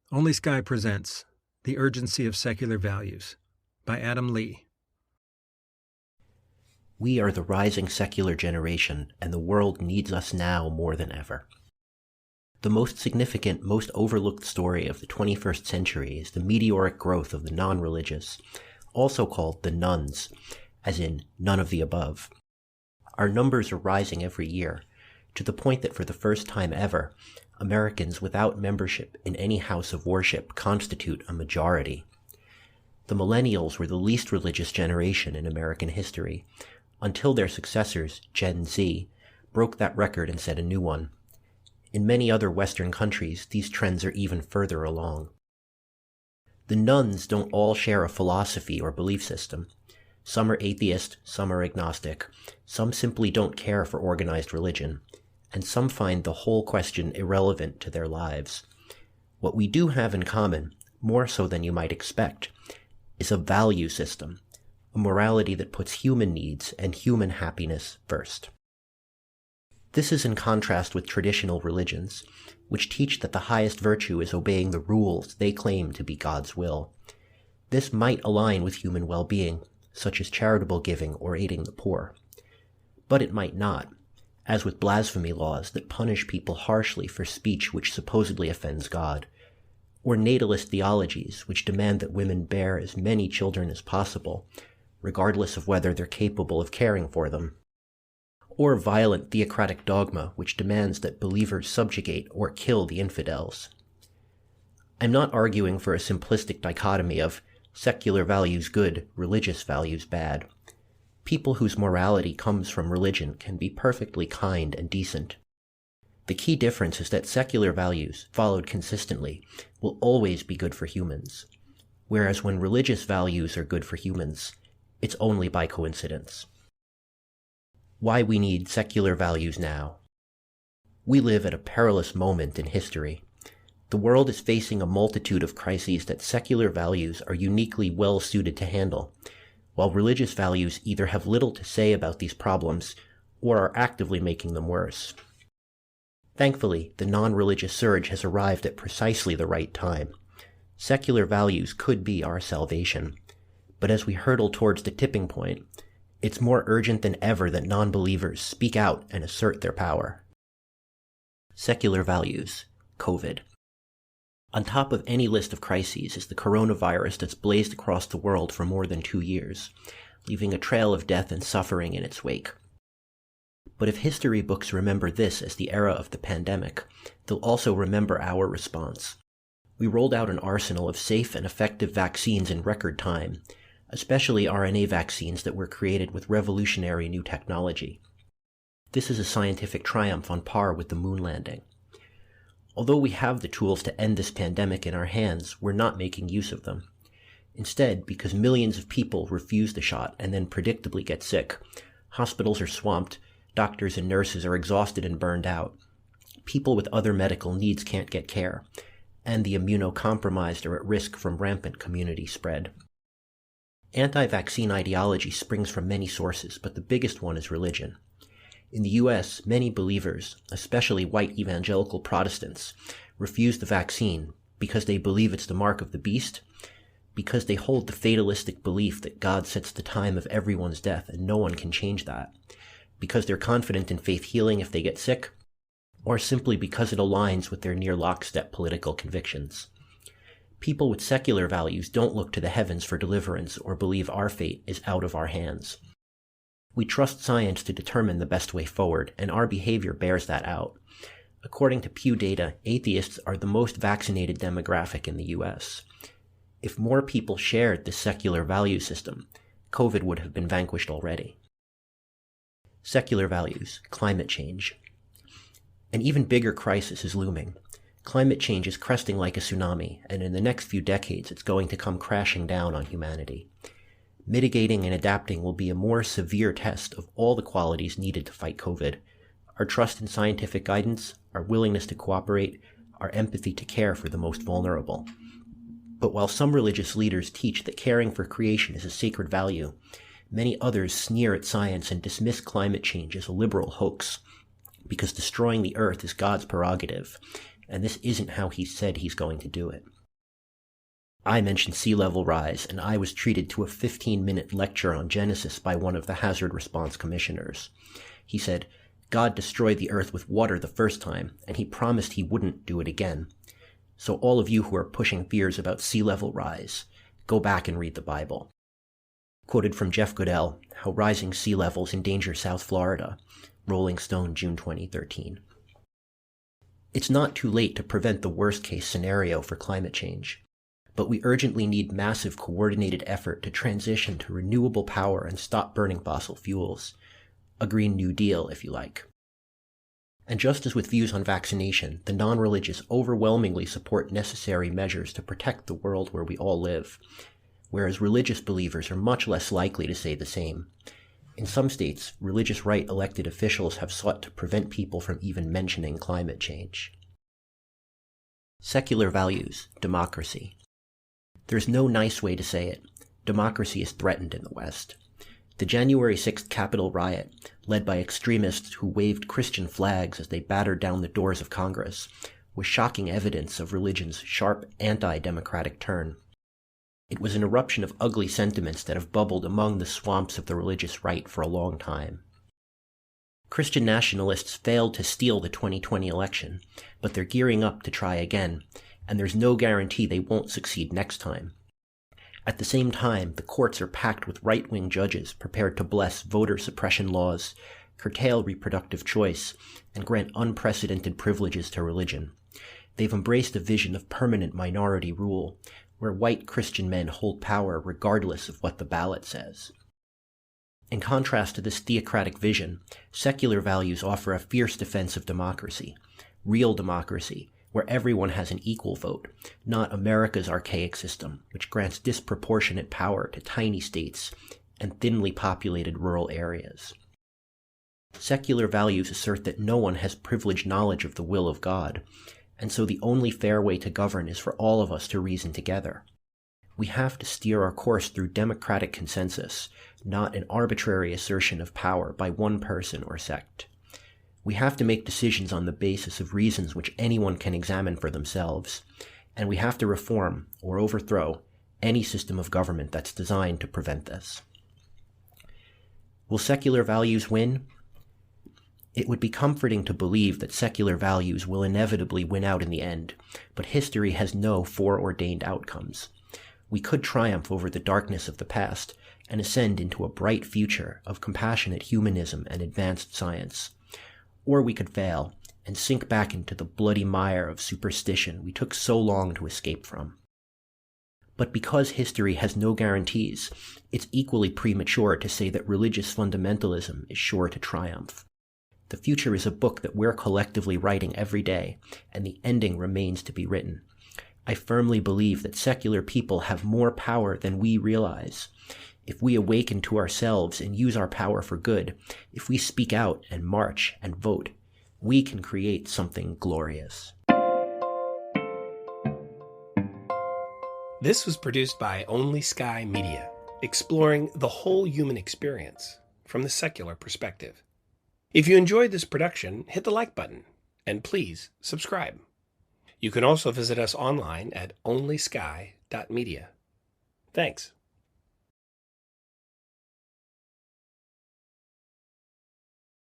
Only Sky presents The Urgency of Secular Values by Adam Lee. We are the rising secular generation, and the world needs us now more than ever. The most significant, most overlooked story of the 21st century is the meteoric growth of the non-religious, also called the nones, as in none of the above. Our numbers are rising every year, to the point that for the first time ever, Americans without membership in any house of worship constitute a majority. The millennials were the least religious generation in American history, until their successors, Gen Z, broke that record and set a new one. In many other Western countries, these trends are even further along. The nones don't all share a philosophy or belief system. Some are atheist, some are agnostic, some simply don't care for organized religion, and some find the whole question irrelevant to their lives. What we do have in common, more so than you might expect, is a value system, a morality that puts human needs and human happiness first. This is in contrast with traditional religions, which teach that the highest virtue is obeying the rules they claim to be God's will. This might align with human well-being, such as charitable giving or aiding the poor. But it might not, as with blasphemy laws that punish people harshly for speech which supposedly offends God, or natalist theologies which demand that women bear as many children as possible, regardless of whether they're capable of caring for them, or violent theocratic dogma which demands that believers subjugate or kill the infidels. I'm not arguing for a simplistic dichotomy of secular values good, religious values bad. People whose morality comes from religion can be perfectly kind and decent. The key difference is that secular values, followed consistently, will always be good for humans, whereas when religious values are good for humans, it's only by coincidence. Why we need secular values now. We live at a perilous moment in history. The world is facing a multitude of crises that secular values are uniquely well suited to handle, while religious values either have little to say about these problems or are actively making them worse. Thankfully, the non-religious surge has arrived at precisely the right time. Secular values could be our salvation, but as we hurtle towards the tipping point, it's more urgent than ever that non-believers speak out and assert their power. Secular values, COVID. On top of any list of crises is the coronavirus that's blazed across the world for more than 2 years, leaving a trail of death and suffering in its wake. But if history books remember this as the era of the pandemic, they'll also remember our response. We rolled out an arsenal of safe and effective vaccines in record time, especially RNA vaccines that were created with revolutionary new technology. This is a scientific triumph on par with the moon landing. Although we have the tools to end this pandemic in our hands, we're not making use of them. Instead, because millions of people refuse the shot and then predictably get sick, hospitals are swamped, doctors and nurses are exhausted and burned out, people with other medical needs can't get care, and the immunocompromised are at risk from rampant community spread. Anti-vaccine ideology springs from many sources, but the biggest one is religion. In the US, many believers, especially white evangelical Protestants, refuse the vaccine because they believe it's the mark of the beast, because they hold the fatalistic belief that God sets the time of everyone's death and no one can change that, because they're confident in faith healing if they get sick, or simply because it aligns with their near lockstep political convictions. People with secular values don't look to the heavens for deliverance or believe our fate is out of our hands. We trust science to determine the best way forward, and our behavior bears that out. According to Pew data, atheists are the most vaccinated demographic in the US. If more people shared this secular value system, COVID would have been vanquished already. Secular values, climate change. An even bigger crisis is looming. Climate change is cresting like a tsunami, and in the next few decades it's going to come crashing down on humanity. Mitigating and adapting will be a more severe test of all the qualities needed to fight COVID: our trust in scientific guidance, our willingness to cooperate, our empathy to care for the most vulnerable. But while some religious leaders teach that caring for creation is a sacred value, many others sneer at science and dismiss climate change as a liberal hoax, because destroying the earth is God's prerogative, and this isn't how he said he's going to do it. I mentioned sea level rise, and I was treated to a 15-minute lecture on Genesis by one of the hazard response commissioners. He said, God destroyed the earth with water the first time, and he promised he wouldn't do it again. So all of you who are pushing fears about sea level rise, go back and read the Bible. Quoted from Jeff Goodell, How Rising Sea Levels Endanger South Florida, Rolling Stone, June 2013. It's not too late to prevent the worst-case scenario for climate change, but we urgently need massive coordinated effort to transition to renewable power and stop burning fossil fuels. A Green New Deal, if you like. And just as with views on vaccination, the non-religious overwhelmingly support necessary measures to protect the world where we all live, whereas religious believers are much less likely to say the same. In some states, religious right elected officials have sought to prevent people from even mentioning climate change. Secular values, democracy. There's no nice way to say it. Democracy is threatened in the West. The January 6th Capitol riot, led by extremists who waved Christian flags as they battered down the doors of Congress, was shocking evidence of religion's sharp anti-democratic turn. It was an eruption of ugly sentiments that have bubbled among the swamps of the religious right for a long time. Christian nationalists failed to steal the 2020 election, but they're gearing up to try again, and there's no guarantee they won't succeed next time. At the same time, the courts are packed with right-wing judges prepared to bless voter suppression laws, curtail reproductive choice, and grant unprecedented privileges to religion. They've embraced a vision of permanent minority rule, where white Christian men hold power regardless of what the ballot says. In contrast to this theocratic vision, secular values offer a fierce defense of democracy, real democracy, where everyone has an equal vote, not America's archaic system, which grants disproportionate power to tiny states and thinly populated rural areas. Secular values assert that no one has privileged knowledge of the will of God, and so the only fair way to govern is for all of us to reason together. We have to steer our course through democratic consensus, not an arbitrary assertion of power by one person or sect. We have to make decisions on the basis of reasons which anyone can examine for themselves, and we have to reform or overthrow any system of government that's designed to prevent this. Will secular values win? It would be comforting to believe that secular values will inevitably win out in the end, but history has no foreordained outcomes. We could triumph over the darkness of the past and ascend into a bright future of compassionate humanism and advanced science. Or we could fail and sink back into the bloody mire of superstition we took so long to escape from. But because history has no guarantees, it's equally premature to say that religious fundamentalism is sure to triumph. The future is a book that we're collectively writing every day, and the ending remains to be written. I firmly believe that secular people have more power than we realize. If we awaken to ourselves and use our power for good, if we speak out and march and vote, we can create something glorious. This was produced by Only Sky Media, exploring the whole human experience from the secular perspective. If you enjoyed this production, hit the like button, and please subscribe. You can also visit us online at onlysky.media. Thanks.